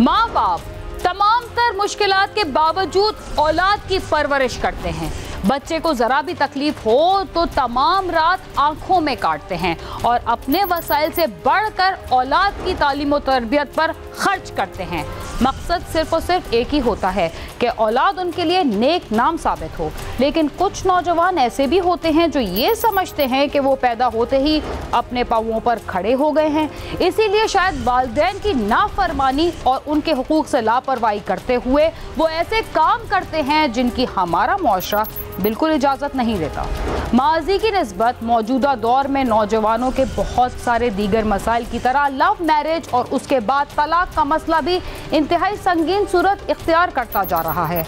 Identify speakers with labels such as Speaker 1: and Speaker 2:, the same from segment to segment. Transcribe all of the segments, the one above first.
Speaker 1: माँ बाप तमाम तर मुश्किलात के बावजूद औलाद की परवरिश करते हैं। बच्चे को जरा भी तकलीफ हो तो तमाम रात आंखों में काटते हैं और अपने वसाइल से बढ़कर औलाद की तालीम और तरबियत पर खर्च करते हैं। मकसद सिर्फ और सिर्फ एक ही होता है कि औलाद उनके लिए नेक नाम साबित हो। लेकिन कुछ नौजवान ऐसे भी होते हैं जो ये समझते हैं कि वो पैदा होते ही अपने पाँवों पर खड़े हो गए हैं, इसीलिए शायद वालिदैन की नाफरमानी और उनके हुकूक से लापरवाही करते हुए वो ऐसे काम करते हैं जिनकी हमारा मुआशरा बिल्कुल इजाज़त नहीं देता। माजी की निस्बत मौजूदा दौर में नौजवानों के बहुत सारे दीगर मसाइल की तरह लव मैरिज और उसके बाद तलाक का मसला भी इंतहाई संगीन सूरत इख्तियार करता जा रहा है।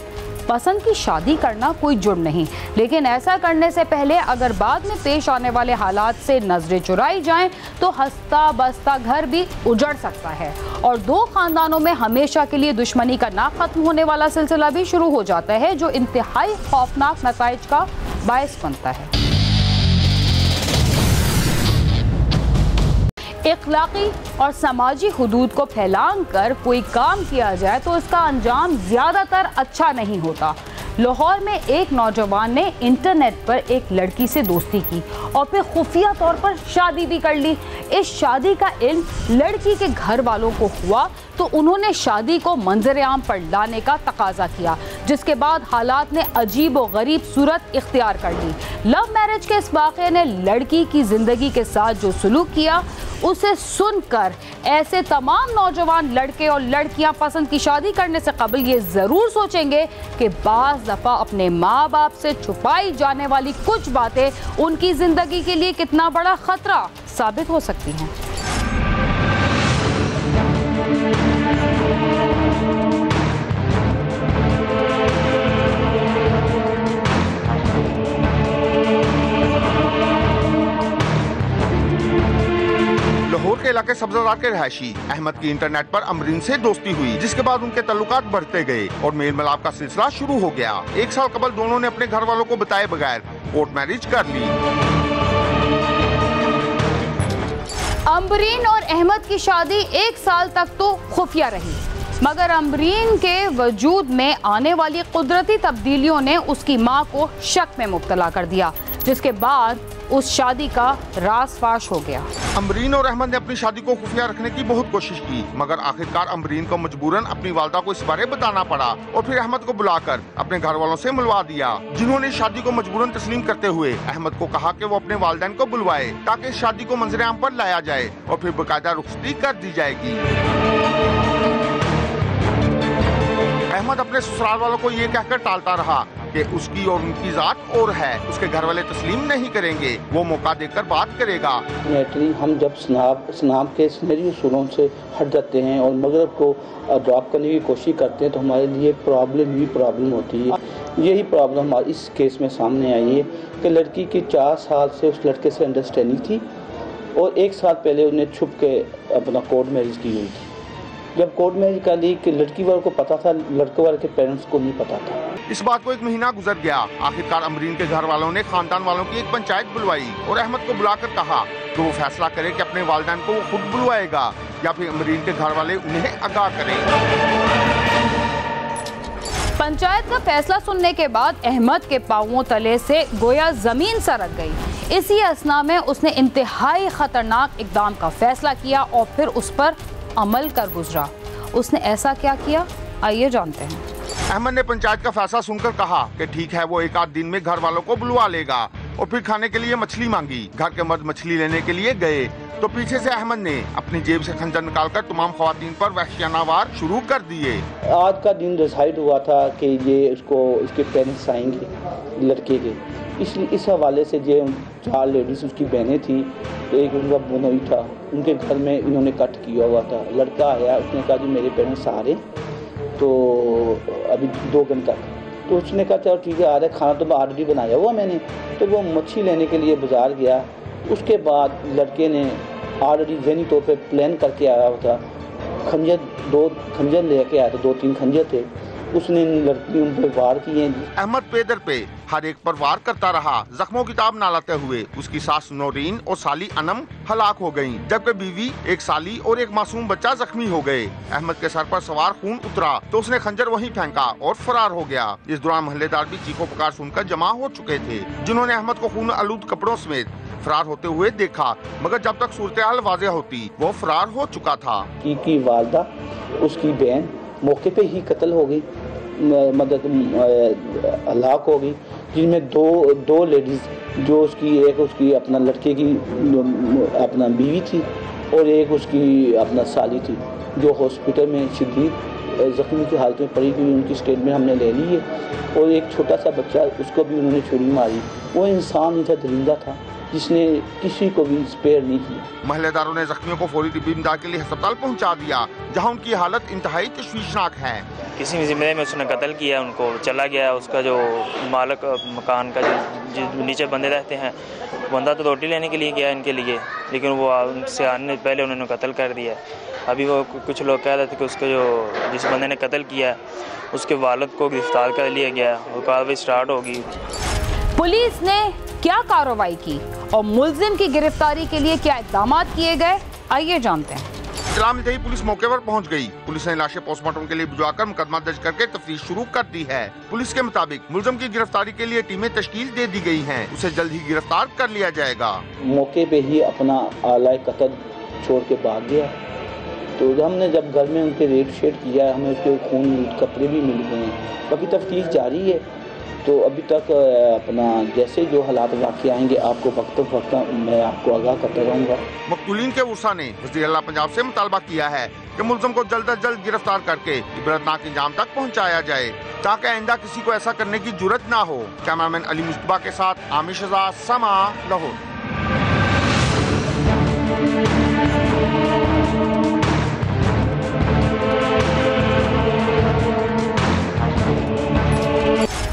Speaker 1: पसंद की शादी करना कोई जुर्म नहीं, लेकिन ऐसा करने से पहले अगर बाद में पेश आने वाले हालात से नजरें चुराई जाएं तो हंसता बसता घर भी उजड़ सकता है और दो खानदानों में हमेशा के लिए दुश्मनी का ना खत्म होने वाला सिलसिला भी शुरू हो जाता है, जो इंतहाई खौफनाक नताइज का बायस बनता है। इखलाकी और समाजी हुदूद को फैलांग कर कोई काम किया जाए तो इसका अंजाम ज़्यादातर अच्छा नहीं होता। लाहौर में एक नौजवान ने इंटरनेट पर एक लड़की से दोस्ती की और फिर खुफिया तौर पर शादी भी कर ली। इस शादी का इल्म लड़की के घर वालों को हुआ तो उन्होंने शादी को मंजर आम पर लाने का तकाजा किया, जिसके बाद हालात ने अजीब व गरीब सूरत इख्तियार कर ली। लव मैरिज के इस वाक़े ने लड़की की ज़िंदगी के साथ जो सलूक किया उसे सुनकर ऐसे तमाम नौजवान लड़के और लड़कियां पसंद की शादी करने से कबल ये ज़रूर सोचेंगे कि बाज़ दफ़ा अपने माँ बाप से छुपाई जाने वाली कुछ बातें उनकी ज़िंदगी के लिए कितना बड़ा ख़तरा साबित हो सकती हैं।
Speaker 2: लाहौर के इलाके सब्जादार के रहायशी अहमद की इंटरनेट पर अमरीन से दोस्ती हुई, जिसके बाद उनके तल्लुकात बढ़ते गए और मेल मिलाप का सिलसिला शुरू हो गया। एक साल कबल दोनों ने अपने घर वालों को बताए बगैर कोर्ट मैरिज कर ली।
Speaker 1: अमरीन और अहमद की शादी एक साल तक तो खुफिया रही, मगर अमरीन के वजूद में आने वाली कुदरती तब्दीलियों ने उसकी मां को शक में मुब्तला कर दिया, जिसके बाद उस शादी का राज फाश हो गया।
Speaker 2: अमरीन और अहमद ने अपनी शादी को खुफिया रखने की बहुत कोशिश की, मगर आखिरकार अमरीन को मजबूरन अपनी वालदा को इस बारे बताना पड़ा और फिर अहमद को बुलाकर अपने घर वालों से मिलवा दिया, जिन्होंने शादी को मजबूरन तस्लीम करते हुए अहमद को कहा कि वो अपने वालिदैन को बुलवाए ताकि शादी को मंजर आम पर लाया जाए और फिर बाकायदा रुखसती कर दी जाएगी। अहमद अपने ससुराल वालों को ये कहकर टालता रहा कि उसकी और उनकी जात और है, उसके घर वाले तस्लीम नहीं करेंगे, वो मौका देकर बात करेगा।
Speaker 3: हम जब स्नाब के सुनहरी उसूलों से हट जाते हैं और मगरब को ड्रॉप करने की कोशिश करते हैं तो हमारे लिए प्रॉब्लम होती है। यही प्रॉब्लम इस केस में सामने आई है कि लड़की की 4 साल से उस लड़के से अंडरस्टैंडिंग थी और 1 साल पहले उन्हें छुप के अपना कोर्ट मैरिज की हुई थी। जब कोर्ट मैरिज कर ली कि लड़की वालों को पता था, लड़के वाले के पेरेंट्स को नहीं पता था।
Speaker 2: इस बात को 1 महीना गुजर गया। आखिरकार अमरीन के घर वालों ने खानदान वालों की एक पंचायत बुलवाई और अहमद को बुलाकर कहा कि वो फैसला करे कि अपने वालिदैन को वो खुद बुलवाएगा या फिर अमरीन के घर वाले उन्हें आगाह करें।
Speaker 1: पंचायत का फैसला सुनने के बाद अहमद के पांवों तले से गोया जमीन सरक गई। इसी असना में उसने इंतहाई खतरनाक इकदाम का फैसला किया और फिर उस पर अमल कर गुजरा। उसने ऐसा क्या किया, आइए जानते हैं।
Speaker 2: अहमद ने पंचायत का फैसला सुनकर कहा कि ठीक है, वो 1 आध दिन में घर वालों को बुलवा लेगा और फिर खाने के लिए मछली मांगी। घर के मर्द मछली लेने के लिए गए तो पीछे से अहमद ने अपनी जेब से खंजर निकालकर तमाम खवातीन पर वहशियाना वार शुरू कर दिए।
Speaker 3: आज का दिन डिसाइड हुआ था कि ये इसके पेरेंट्स आएंगे लड़के के, इसलिए इस हवाले से जो 4 लेडीज़ उसकी बहनें थी, एक उनका बनोई था, उनके घर में इन्होंने कट किया हुआ था। लड़का आया, उसने कहा जी मेरे पेरेंट्स आ रहे तो अभी 2 घंटा, तो उसने कहा चलो ठीक है आ रहे, खाना तो मैं ऑलरेडी बनाया हुआ मैंने। तो वो मच्छी लेने के लिए बाज़ार गया। उसके बाद लड़के ने ऑलरेडी ज़हनी तौर पे प्लान करके आया हुआ था, 2 खंजर लेके आया था, 2-3 खंजर थे। उसने इन लड़कियों पर वार किए हैं।
Speaker 2: अहमद पेदर पे हर एक पर वार करता रहा। जख्मों की ताब न लाते हुए उसकी सास नौरीन और साली अनम हलाक हो गयीं, जबकि बीवी, एक साली और एक मासूम बच्चा जख्मी हो गए। अहमद के सर पर सवार खून उतरा तो उसने खंजर वहीं फेंका और फरार हो गया। इस दौरान मोहल्लेदार भी चीखों पुकार सुनकर जमा हो चुके थे, जिन्होंने अहमद को खून आलूद कपड़ों समेत फरार होते हुए देखा, मगर जब तक सूरत हाल वाज़ेह होती वो फरार हो चुका था।
Speaker 3: की वालदा, उसकी बहन मौके पे ही कत्ल हो गई, हलाक हो गई, जिनमें दो लेडीज, जो उसकी अपना लड़के की अपना बीवी थी और एक उसकी अपना साली थी, जो हॉस्पिटल में शदीद जख्मी की हालत में पड़ी हुई। उनकी स्टेटमेंट हमने ले ली है। और एक छोटा सा बच्चा, उसको भी उन्होंने छुरी मारी। वो इंसान नहीं था, दरिंदा था, जिसने किसी को भी स्पेयर नहीं किया।
Speaker 2: महल्लेदारों ने जख्मियों को फौरी तिब्बी इमदाद के लिए अस्पताल पहुंचा दिया, जहां उनकी हालत इंतहाई तशवीशनाक है।
Speaker 4: किसी जिम्मे में उसने कत्ल किया, उनको चला गया। उसका जो मालिक मकान का जो नीचे बंदे रहते हैं, बंदा तो रोटी लेने के लिए गया इनके लिए, लेकिन वो उनसे आने पहले उन्होंने कत्ल कर दिया। अभी वो कुछ लोग कह रहे थे कि उसके जिस बंदे ने कत्ल किया उसके वालिद को गिरफ्तार कर लिया गया और कार्रवाई स्टार्ट होगी।
Speaker 1: पुलिस ने क्या कार्रवाई की और मुलजिम की गिरफ्तारी के लिए क्या इक़दाम किए गए, आइए जानते हैं।
Speaker 2: इत्तला मिलते ही पुलिस मौके पर पहुंच गई। पुलिस ने लाशें पोस्टमार्टम के लिए भिजवाकर मुकदमा दर्ज करके तफ्तीश शुरू कर दी है। पुलिस के मुताबिक मुलजिम की गिरफ्तारी के लिए टीमें तश्कील दे दी गई हैं। उसे जल्द ही गिरफ्तार कर लिया जाएगा।
Speaker 3: मौके पे ही अपना आलाए कत्ल छोड़ के भाग गया। तो हमने जब घर में उनके रेड शेड किया, हमें उसके खून कपड़े भी मिल गए हैं। बाकी तफ्तीश जारी है। तो अभी तक अपना जैसे जो हालात वाक़ई आएंगे आपको वक्त मैं आपको आगाह करता रहूँगा।
Speaker 2: मक़तूलीन के उर्सा ने वज़ीर आला पंजाब से मुतालबा किया है कि मुलज़िम को जल्द अज जल्द गिरफ्तार करके इबरतनाक इंजाम तक पहुँचाया जाए, ताकि आइंदा किसी को ऐसा करने की जुर्रत ना हो। कैमरामैन अली मुस्तफा के साथ आमिर शहजाद, समा, लाहौर।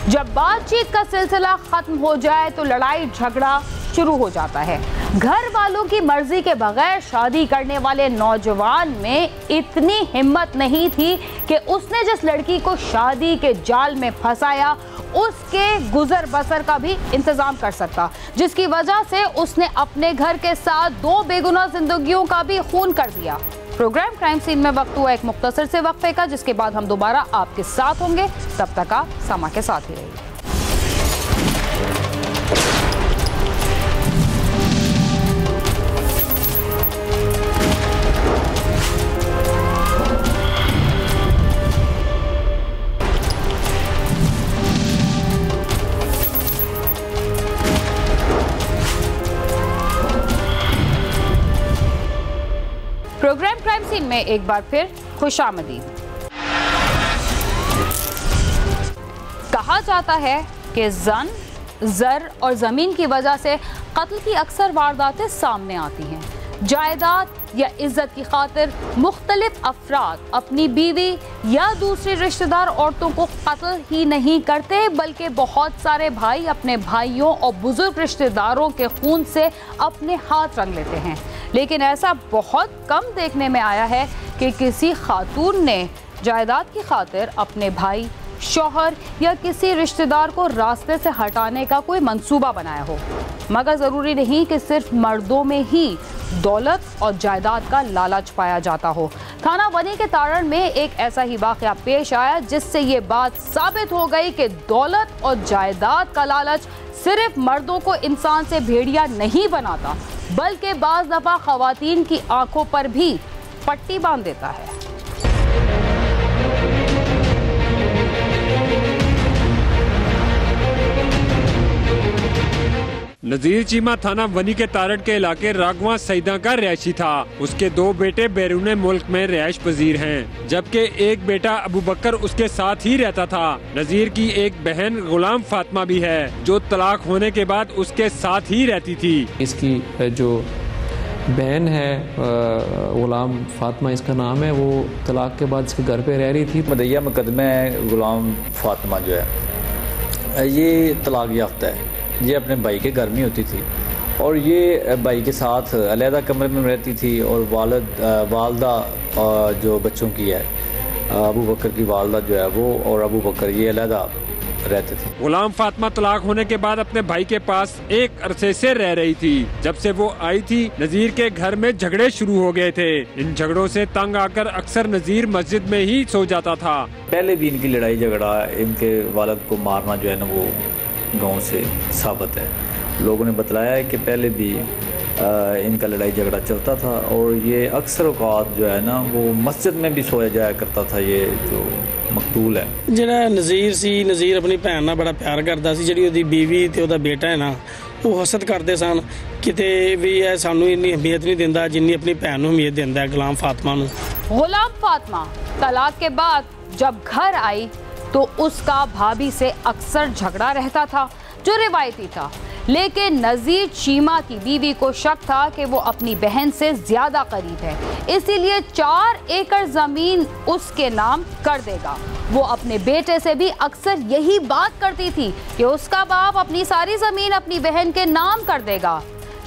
Speaker 1: जब बातचीत का सिलसिला खत्म हो जाए तो लड़ाई झगड़ा शुरू हो जाता है। घर वालों की मर्जी के बगैर शादी करने वाले नौजवान में इतनी हिम्मत नहीं थी कि उसने जिस लड़की को शादी के जाल में फंसाया उसके गुजर बसर का भी इंतजाम कर सकता, जिसकी वजह से उसने अपने घर के साथ 2 बेगुनाह जिंदगियों का भी खून कर दिया। प्रोग्राम क्राइम सीन में वक्त हुआ एक मुख्तसर से वक्फे का, जिसके बाद हम दोबारा आपके साथ होंगे। तब तक आप समा के साथ ही रहिए। प्रोग्राम क्राइम सीन में एक बार फिर खुशामदीद। कहा जाता है कि जन, जर और जमीन की वजह से कत्ल की अक्सर वारदातें सामने आती हैं। जायदाद या इज्जत की खातिर मुख्तलिफ अफराद अपनी बीवी या दूसरी रिश्तेदार औरतों को कत्ल ही नहीं करते, बल्कि बहुत सारे भाई अपने भाइयों और बुजुर्ग रिश्तेदारों के खून से अपने हाथ रंग लेते हैं। लेकिन ऐसा बहुत कम देखने में आया है कि किसी खातून ने जायदाद की खातिर अपने भाई, शौहर या किसी रिश्तेदार को रास्ते से हटाने का कोई मंसूबा बनाया हो। मगर ज़रूरी नहीं कि सिर्फ मर्दों में ही दौलत और जायदाद का लालच पाया जाता हो। थाना वनी के तारण में एक ऐसा ही वाक़या पेश आया जिससे ये बात साबित हो गई कि दौलत और जायदाद का लालच सिर्फ मर्दों को इंसान से भेड़िया नहीं बनाता, बल्कि बाज़ दफ़ा ख़वातीन की आंखों पर भी पट्टी बांध देता है।
Speaker 5: नजीर चीमा थाना वनी के तारड़ के इलाके रागवा सईदा का रिहायशी था। उसके 2 बेटे बैरून मुल्क में रिहायश पजीर हैं, जबकि एक बेटा अबू बकर उसके साथ ही रहता था। नजीर की एक बहन गुलाम फातिमा भी है, जो तलाक होने के बाद उसके साथ ही रहती थी।
Speaker 6: इसकी जो बहन है गुलाम फातिमा इसका नाम है, वो तलाक के बाद इसके घर पे रह रही थी।
Speaker 7: मदैया मुकदमे गुलाम फातिमा जो है ये तलाक याफ्ता है। ये अपने भाई के घर में होती थी और ये भाई के साथ अलहदा कमरे में रहती थी और वालदा जो बच्चों की है अबू बकर की वालदा जो है वो और अबू बकर ये अलहदा रहते थे।
Speaker 5: गुलाम फातिमा तलाक होने के बाद अपने भाई के पास एक अरसे से रह रही थी। जब से वो आई थी नजीर के घर में झगड़े शुरू हो गए थे। इन झगड़ों से तंग आकर अक्सर नजीर मस्जिद में ही सो जाता था।
Speaker 7: पहले भी इनकी लड़ाई झगड़ा, इनके वालिद को मारना जो है ना वो गांव से साबित है। लोगों ने बतलाया है कि पहले भी इनका लड़ाई झगड़ा चलता था और ये अक्सर औकात जो है ना वो मस्जिद में भी सोया जाया करता था। ये जो मकतूल है
Speaker 8: ਜਿਹੜਾ ਨਜ਼ੀਰ ਸੀ, ਨਜ਼ੀਰ ਆਪਣੀ ਭੈਣ ਨਾਲ ਬੜਾ ਪਿਆਰ ਕਰਦਾ ਸੀ। ਜਿਹੜੀ ਉਹਦੀ ਬੀਵੀ ਤੇ ਉਹਦਾ ਬੇਟਾ ਹੈ ਨਾ ਉਹ ਹਸਦ ਕਰਦੇ ਸਨ ਕਿਤੇ ਵੀ ਇਹ ਸਾਨੂੰ ਇੰਨੀ ਅਹਿਮੀਅਤ ਨਹੀਂ ਦਿੰਦਾ ਜਿੰਨੀ ਆਪਣੀ ਭੈਣ ਨੂੰ ਅਹਿਮੀਅਤ ਦਿੰਦਾ ਹੈ ਗੁਲਾਮ फातिमा ਨੂੰ।
Speaker 1: गुलाम फातिमा तलाक के बाद जब घर आई तो उसका भाभी से अक्सर झगड़ा रहता था जो रिवायती था। लेकिन नजीर चीमा की बीवी को शक था कि वो अपनी बहन से ज्यादा करीब है, इसीलिए 4 एकड़ जमीन उसके नाम कर देगा। वो अपने बेटे से भी अक्सर यही बात करती थी कि उसका बाप अपनी सारी जमीन अपनी बहन के नाम कर देगा।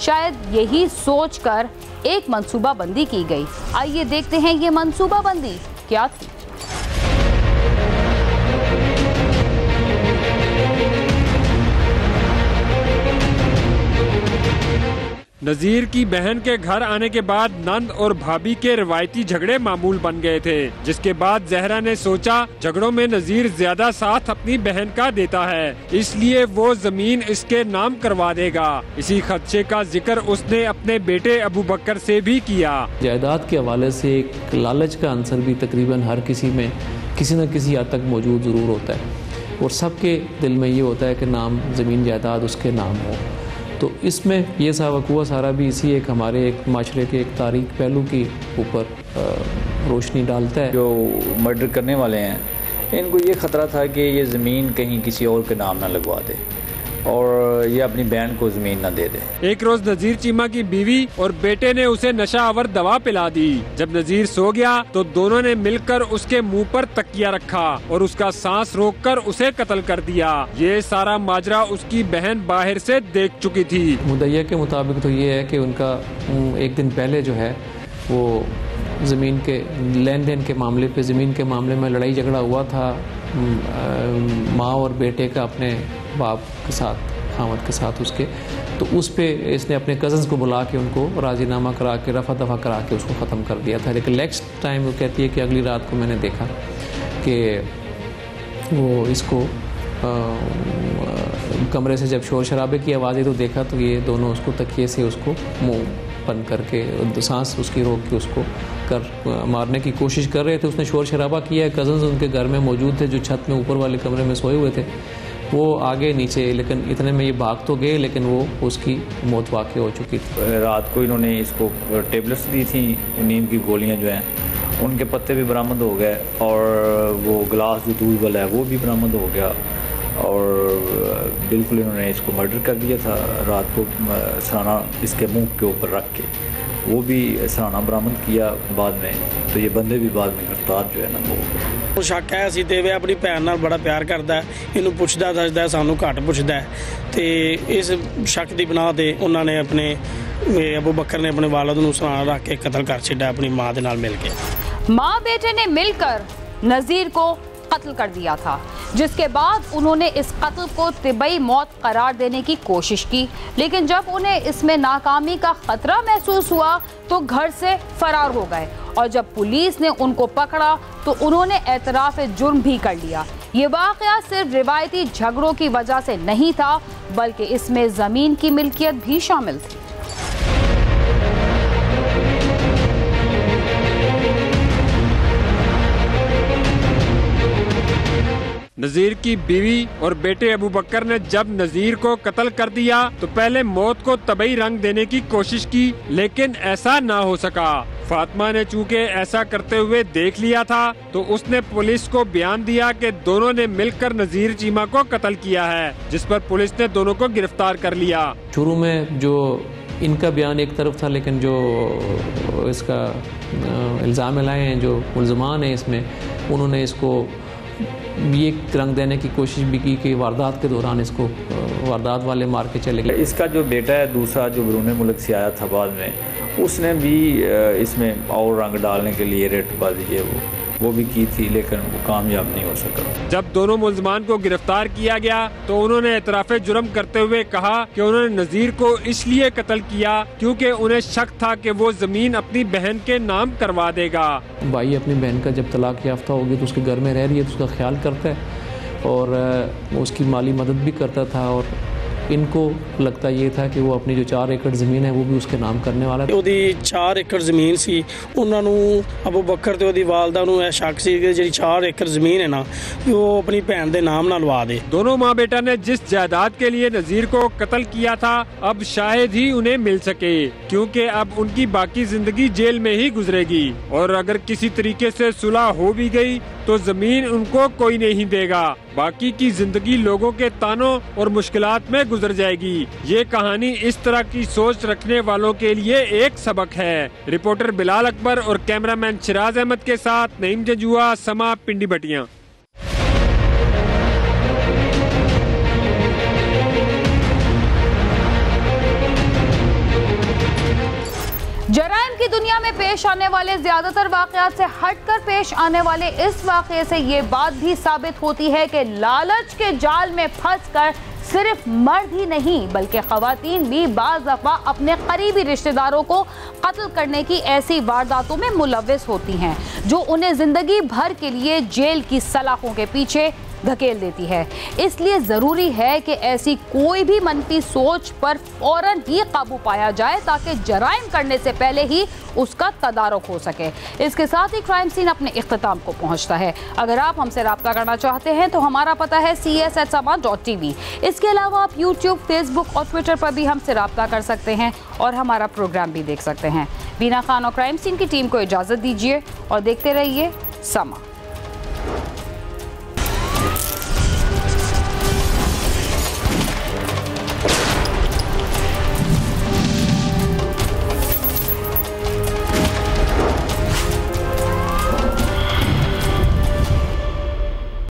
Speaker 1: शायद यही सोचकर एक मंसूबाबंदी की गई। आइए देखते हैं ये मंसूबाबंदी क्या थी।
Speaker 5: नजीर की बहन के घर आने के बाद नंद और भाभी के रिवायती झगड़े मामूल बन गए थे, जिसके बाद जहरा ने सोचा झगड़ों में नजीर ज्यादा साथ अपनी बहन का देता है, इसलिए वो जमीन इसके नाम करवा देगा। इसी खदशे का जिक्र उसने अपने बेटे अबू बकर से भी किया।
Speaker 6: जायदाद के हवाले से एक लालच का अंसर भी तकरीबन हर किसी में किसी न किसी हद तक मौजूद ज़रूर होता है और सबके दिल में ये होता है कि नाम ज़मीन जायदाद उसके नाम हो। तो इसमें ये सावकुआ सारा भी इसी एक हमारे एक माशरे के एक तारीख पहलू के ऊपर रोशनी डालता है।
Speaker 7: जो मर्डर करने वाले हैं इनको ये ख़तरा था कि ये ज़मीन कहीं किसी और के नाम ना लगवा दे और ये अपनी बहन को ज़मीन ना दे दे।
Speaker 5: एक रोज नजीर चीमा की बीवी और बेटे ने उसे नशा आवर दवा पिला दी। जब नजीर सो गया तो दोनों ने मिलकर उसके मुंह पर तकिया रखा और उसका सांस रोककर उसे कत्ल कर दिया। ये सारा माजरा उसकी बहन बाहर से देख चुकी थी।
Speaker 6: मुद्दइया के मुताबिक तो ये है कि उनका एक दिन पहले जो है वो ज़मीन के लेन देन के मामले पे ज़मीन के मामले में लड़ाई झगड़ा हुआ था माँ और बेटे का अपने बाप के साथ खामद के साथ उसके। तो उस पे इसने अपने कज़न्स को बुला के उनको राजीनामा करा के रफ़ा दफ़ा करा के उसको ख़त्म कर दिया था। लेकिन नेक्स्ट टाइम वो कहती है कि अगली रात को मैंने देखा कि वो इसको कमरे से जब शोर शराबे की आवाज़ आई तो देखा तो ये दोनों उसको तकिए से उसको मुँह बंद करके सांस उसकी रोक के उसको मारने की कोशिश कर रहे थे। उसने शोर शराबा किया है। कज़न्स उनके घर में मौजूद थे जो छत में ऊपर वाले कमरे में सोए हुए थे, वो आगे नीचे, लेकिन इतने में ये भाग तो गए लेकिन वो उसकी मौत वाक़ई हो चुकी थी।
Speaker 7: रात को इन्होंने इसको टेबलेट्स दी थी, नींद की गोलियां जो हैं उनके पत्ते भी बरामद हो गए और वो गिलास जो दूध वाला है वो भी बरामद हो गया और बिल्कुल इन्होंने इसको मर्डर कर दिया था। रात को सराना इसके मुंह के ऊपर रख के वो भी सराना बरामद किया बाद में। तो ये बंदे भी बाद में गिरफ्तार जो है ना वो
Speaker 8: शक है ਅਸੀਂ ਤੇ ਵੇ ਆਪਣੀ ਭੈਣ ਨਾਲ ਬੜਾ ਪਿਆਰ ਕਰਦਾ ਹੈ, ਇਹਨੂੰ ਪੁੱਛਦਾ ਦੱਸਦਾ ਸਾਨੂੰ ਘੱਟ ਪੁੱਛਦਾ ਹੈ ਤੇ ਇਸ ਸ਼ੱਕ ਦੀ ਬਣਾ ਤੇ ਉਹਨਾਂ ਨੇ ਆਪਣੇ अबू बकर ने अपने वालिद ਨੂੰ सराना रख के कत्ल कर ਛੱਡਿਆ अपनी मां ਦੇ ਨਾਲ मिल के।
Speaker 1: माँ बेटे ने मिलकर नजीर को कत्ल कर दिया था, जिसके बाद उन्होंने इस कत्ल को तिबई मौत करार देने की कोशिश की। लेकिन जब उन्हें इसमें नाकामी का खतरा महसूस हुआ तो घर से फरार हो गए और जब पुलिस ने उनको पकड़ा तो उन्होंने एतराफ़ जुर्म भी कर लिया। ये वाक़या सिर्फ रिवायती झगड़ों की वजह से नहीं था बल्कि इसमें ज़मीन की मिल्कियत भी शामिल थी।
Speaker 5: नजीर की बीवी और बेटे अबू बकर ने जब नजीर को कत्ल कर दिया तो पहले मौत को तबई रंग देने की कोशिश की, लेकिन ऐसा ना हो सका। फातिमा ने चूंकि ऐसा करते हुए देख लिया था तो उसने पुलिस को बयान दिया कि दोनों ने मिलकर नजीर चीमा को कत्ल किया है, जिस पर पुलिस ने दोनों को गिरफ्तार कर लिया। शुरू
Speaker 6: में जो इनका बयान एक तरफ था, लेकिन जो इसका इल्ज़ाम लाए हैं जो मुल्ज़मान हैं इसमें, उन्होंने इसको ये रंग देने की कोशिश भी की कि वारदात के दौरान इसको वारदात वाले मार के चले गए।
Speaker 7: इसका जो बेटा है दूसरा जो बरूने मुल्क से आया था बाद में, उसने भी इसमें और रंग डालने के लिए रेटबाजी है वो वो भी की थी, लेकिन वो कामयाब नहीं हो सका।
Speaker 5: जब दोनों मुल्ज़मान को गिरफ्तार किया गया तो उन्होंने एतराफ़ जुर्म करते हुए कहा कि उन्होंने नज़ीर को इसलिए कत्ल किया क्योंकि उन्हें शक था कि वो ज़मीन अपनी बहन के नाम करवा देगा।
Speaker 6: भाई अपनी बहन का जब तलाक याफ्ता होगी तो उसके घर में रह रही है तो उसका ख्याल करता है और उसकी माली मदद भी करता था, और इनको लगता ये था कि वो अपनी जो 4 एकड़ ज़मीन है वो भी उसके नाम करने वाला है।
Speaker 8: ਉਹਦੀ 4 ਏਕੜ ਜ਼ਮੀਨ ਸੀ, ਉਹਨਾਂ ਨੂੰ ਅਬੂ ਬਕਰ ਤੇ ਉਹਦੀ ਵਾਲਦਾ ਨੂੰ ਇਹ ਸ਼ੱਕ ਸੀ ਕਿ ਜਿਹੜੀ 4 ਏਕੜ ਜ਼ਮੀਨ ਹੈ ਨਾ ਉਹ ਆਪਣੀ ਭੈਣ ਦੇ ਨਾਮ ਨਾਲ ਲਵਾ ਦੇ।
Speaker 5: दोनों माँ बेटा ने जिस जायदाद के लिए नज़ीर को कत्ल किया था अब शायद ही उन्हें मिल सके, क्योंकि अब उनकी बाकी जिंदगी जेल में ही गुजरेगी और अगर किसी तरीके से सुलह हो भी गई तो जमीन उनको कोई नहीं देगा। बाकी की जिंदगी लोगों के तानों और मुश्किलात में गुजर जाएगी। ये कहानी इस तरह की सोच रखने वालों के लिए एक सबक है। रिपोर्टर बिलाल अकबर और कैमरामैन शिराज अहमद के साथ नईम जजुआ, समा, पिंडी बटिया।
Speaker 1: जराइम की दुनिया में पेश आने वाले ज्यादातर वाकयात से हटकर पेश आने वाले इस वाकये से ये बात भी साबित होती है कि लालच के जाल में फंसकर सिर्फ मर्द ही नहीं बल्कि खवातीन भी बाज़ दफ़ा अपने करीबी रिश्तेदारों को कत्ल करने की ऐसी वारदातों में मुलव्विस होती हैं जो उन्हें जिंदगी भर के लिए जेल की सलाखों के पीछे धकेल देती है। इसलिए ज़रूरी है कि ऐसी कोई भी मनफी सोच पर फौरन ही काबू पाया जाए ताकि जराइम करने से पहले ही उसका तदारुक हो सके। इसके साथ ही क्राइम सीन अपने इख्तिताम को पहुंचता है। अगर आप हमसे रब्ता करना चाहते हैं तो हमारा पता है cs@sama.tv। इसके अलावा आप YouTube, Facebook और ट्विटर पर भी हमसे रब्ता कर सकते हैं और हमारा प्रोग्राम भी देख सकते हैं। बीना खान और क्राइम सीन की टीम को इजाज़त दीजिए और देखते रहिए समा।